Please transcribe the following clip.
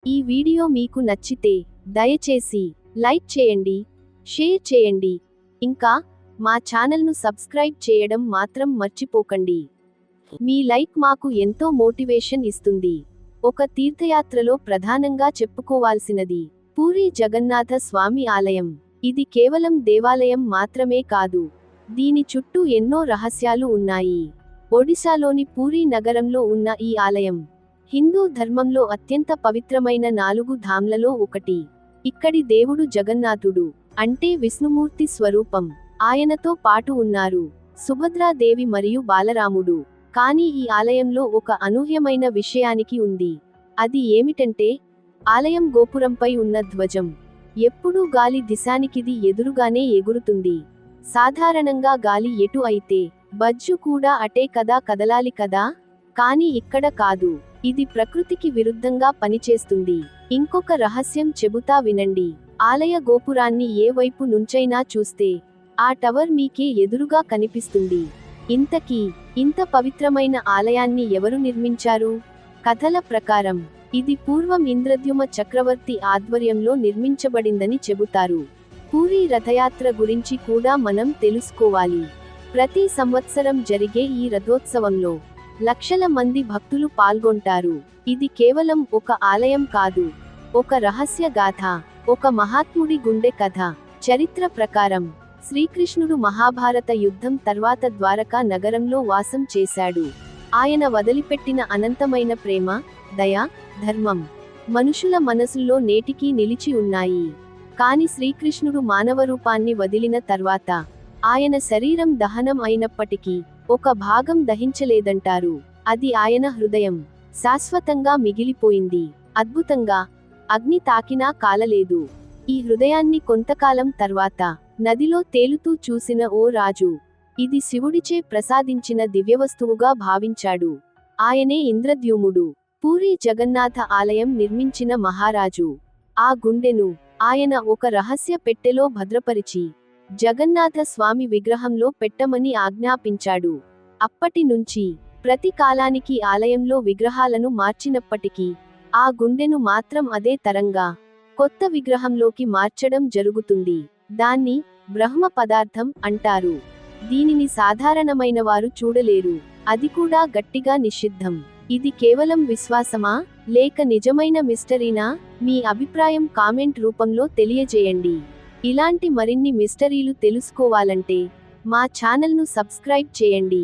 ఈ వీడియో మీకు నచ్చితే దయచేసి లైక్ చేయండి, షేర్ చేయండి, ఇంకా మా ఛానల్ను సబ్స్క్రైబ్ చేయడం మాత్రం మర్చిపోకండి. మీ లైక్ మాకు ఎంతో మోటివేషన్ ఇస్తుంది. ఒక తీర్థయాత్రలో ప్రధానంగా చెప్పుకోవాల్సినది పూరీ జగన్నాథ స్వామి ఆలయం. ఇది కేవలం దేవాలయం మాత్రమే కాదు, దీని చుట్టూ ఎన్నో రహస్యాలు ఉన్నాయి. ఒడిశాలోని పూరీ నగరంలో ఉన్న ఈ ఆలయం హిందూ ధర్మంలో అత్యంత పవిత్రమైన 4 ధామ్లలో ఒకటి. ఇక్కడి దేవుడు జగన్నాథుడు అంటే విష్ణుమూర్తి స్వరూపం. ఆయనతో పాటు ఉన్నారు సుభద్రాదేవి మరియు బాలరాముడు. కానీ ఈ ఆలయంలో ఒక అనూహ్యమైన విషయానికి ఉంది. అది ఏమిటంటే, ఆలయం గోపురంపై ఉన్న ధ్వజం ఎప్పుడూ గాలి దిశానికిది ఎదురుగానే ఎగురుతుంది. సాధారణంగా గాలి ఎటు అయితే బజ్జు కూడా అటే కదా కదలాలి కదా, కానీ ఇక్కడ కాదు. ఇది ప్రకృతికి విరుద్ధంగా పనిచేస్తుంది. ఇంకొక రహస్యం చెబుతా వినండి. ఆలయ గోపురాన్ని ఏ వైపు నుంచైనా చూస్తే ఆ టవర్ మీకే ఎదురుగా కనిపిస్తుంది. ఇంతకీ ఇంత పవిత్రమైన ఆలయాన్ని ఎవరు నిర్మించారు? కథల ప్రకారం ఇది పూర్వం ఇంద్రద్యుమ్న చక్రవర్తి ఆధ్వర్యంలో నిర్మించబడిందని చెబుతారు. పూరీ రథయాత్ర గురించి కూడా మనం తెలుసుకోవాలి. ప్రతి సంవత్సరం జరిగే ఈ రథోత్సవంలో లక్షల మంది భక్తులు పాల్గొంటారు. ఇది కేవలం ఒక ఆలయం కాదు, ఒక రహస్య గాథ, ఒక మహాత్ముడి గుండె కథ. చరిత్ర ప్రకారం శ్రీకృష్ణుడు మహాభారత యుద్ధం తర్వాత ద్వారకా నగరంలో వాసం చేశాడు. ఆయన వదిలిపెట్టిన అనంతమైన ప్రేమ, దయ, ధర్మం మనుషుల మనసుల్లో నేటికీ నిలిచి ఉన్నాయి. కాని శ్రీకృష్ణుడు మానవ రూపాన్ని వదిలిన తర్వాత ఆయన శరీరం దహనం అయినప్పటికీ ఒక భాగం దహించలేదంటారు. అది ఆయన హృదయం శాశ్వతంగా మిగిలిపోయింది. అద్భుతంగా అగ్ని తాకినా కాలలేదు. ఈ హృదయాన్ని కొంతకాలం తర్వాత నదిలో తేలుతూ చూసిన ఓ రాజు ఇది శివుడిచే ప్రసాదించిన దివ్యవస్తువుగా భావించాడు. ఆయనే ఇంద్రద్యుమ్నుడు. పూరీ జగన్నాథ ఆలయం నిర్మించిన మహారాజు ఆ గుండెను ఆయన ఒక రహస్య పెట్టెలో భద్రపరిచి జగన్నాథ స్వామి విగ్రహంలో పెట్టమని ఆజ్ఞాపించాడు. అప్పటి నుంచి ప్రతి కాలానికి ఆలయంలో విగ్రహాలను మార్చినప్పటికీ ఆ గుండెను మాత్రం అదే తరంగా కొత్త విగ్రహంలోకి మార్చడం జరుగుతుంది. దాన్ని బ్రహ్మ పదార్థం అంటారు. దీనిని సాధారణమైన వారు చూడలేరు, అది కూడా గట్టిగా నిషిద్ధం. ఇది కేవలం విశ్వాసమా లేక నిజమైన మిస్టరీనా? మీ అభిప్రాయం కామెంట్ రూపంలో తెలియజేయండి. ఇలాంటి మరిన్ని మిస్టరీలు తెలుసుకోవాలంటే మా ఛానల్ను సబ్స్క్రైబ్ చేయండి.